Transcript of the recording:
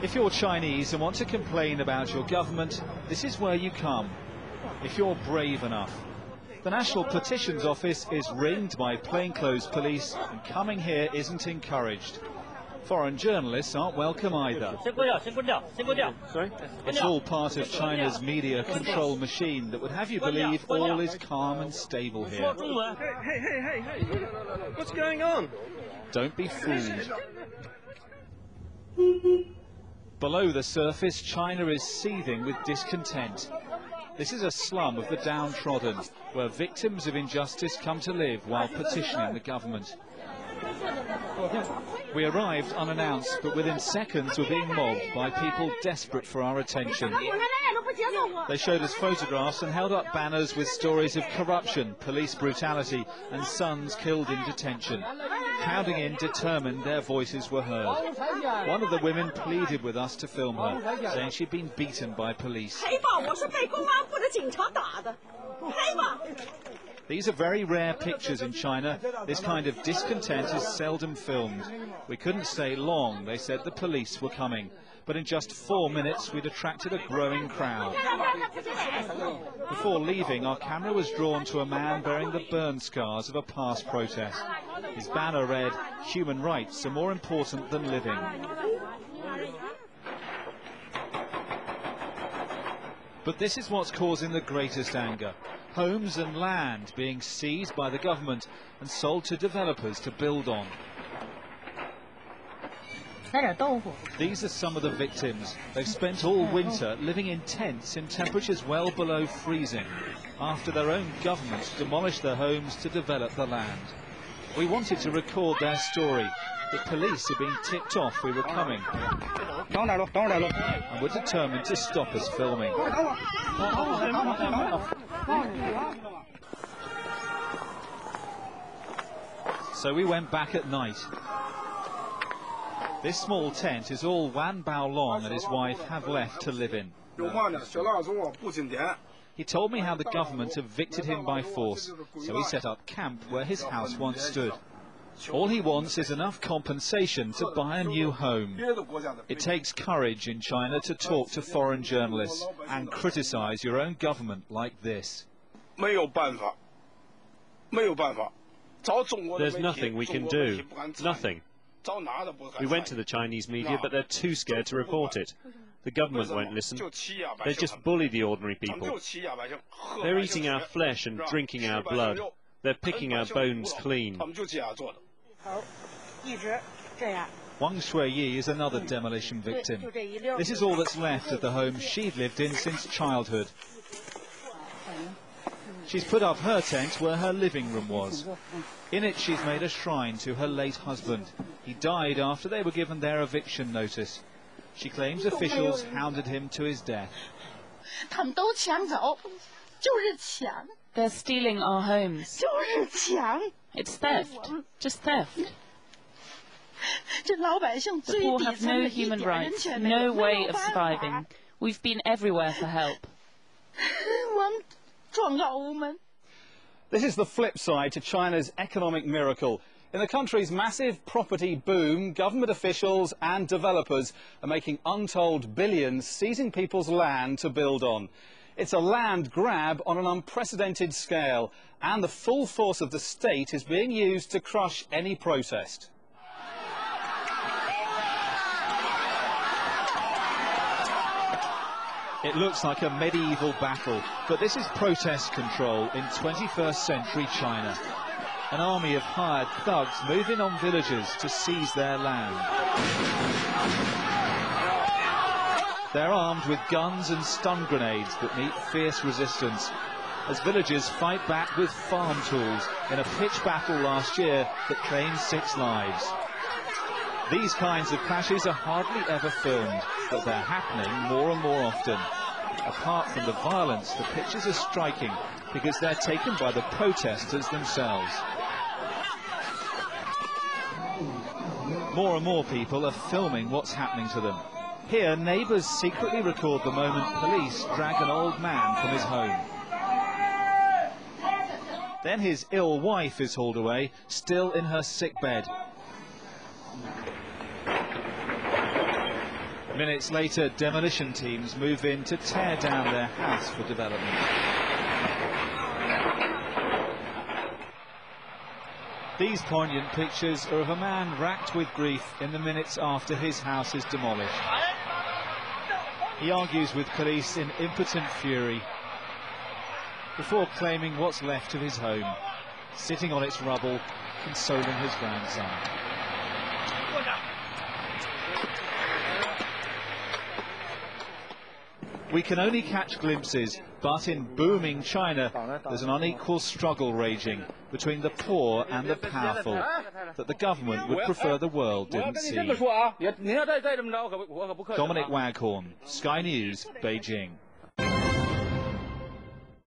If you're Chinese and want to complain about your government, this is where you come, if you're brave enough. The National Petitions Office is ringed by plainclothes police, and coming here isn't encouraged. Foreign journalists aren't welcome either. Sorry? It's all part of China's media control machine that would have you believe all is calm and stable here. Hey. What's going on? Don't be fooled. Below the surface, China is seething with discontent. This is a slum of the downtrodden, where victims of injustice come to live while petitioning the government. We arrived unannounced, but within seconds were being mobbed by people desperate for our attention. They showed us photographs and held up banners with stories of corruption, police brutality and sons killed in detention. Crowding in, determined their voices were heard. One of the women pleaded with us to film her, saying she'd been beaten by police. These are very rare pictures in China. This kind of discontent is seldom filmed. We couldn't stay long. They said the police were coming. But in just 4 minutes, we'd attracted a growing crowd. Before leaving, our camera was drawn to a man bearing the burn scars of a past protest. His banner read, "Human rights are more important than living." But this is what's causing the greatest anger. Homes and land being seized by the government and sold to developers to build on. These are some of the victims. They've spent all winter living in tents in temperatures well below freezing, after their own governments demolished their homes to develop the land. We wanted to record their story, but police had been tipped off we were coming, and were determined to stop us filming. So we went back at night. This small tent is all Wan Baolong and his wife have left to live in. He told me how the government evicted him by force, so he set up camp where his house once stood. All he wants is enough compensation to buy a new home. It takes courage in China to talk to foreign journalists and criticize your own government like this. There's nothing we can do. Nothing. We went to the Chinese media, but they're too scared to report it. The government won't listen. They just bully the ordinary people. They're eating our flesh and drinking our blood. They're picking our bones clean. Wang Shuiyi is another demolition victim. This is all that's left of the home she'd lived in since childhood. She's put up her tent where her living room was. In it she's made a shrine to her late husband. He died after they were given their eviction notice. She claims officials hounded him to his death. They're stealing our homes. It's theft. Just theft. The poor have no human rights, no way of surviving. We've been everywhere for help. This is the flip side to China's economic miracle. In the country's massive property boom, government officials and developers are making untold billions seizing people's land to build on. It's a land grab on an unprecedented scale, and the full force of the state is being used to crush any protest. It looks like a medieval battle, but this is protest control in 21st century China. An army of hired thugs move in on villagers to seize their land. They're armed with guns and stun grenades that meet fierce resistance, as villagers fight back with farm tools in a pitched battle last year that claimed 6 lives. These kinds of clashes are hardly ever filmed, but they're happening more and more often. Apart from the violence, the pictures are striking because they're taken by the protesters themselves. More and more people are filming what's happening to them. Here, neighbours secretly record the moment police drag an old man from his home. Then his ill wife is hauled away, still in her sick bed. Minutes later, demolition teams move in to tear down their house for development. These poignant pictures are of a man racked with grief in the minutes after his house is demolished. He argues with police in impotent fury before claiming what's left of his home, sitting on its rubble, consoling his grandson. We can only catch glimpses, but in booming China, there's an unequal struggle raging between the poor and the powerful that the government would prefer the world didn't see. Dominic Waghorn, Sky News, Beijing.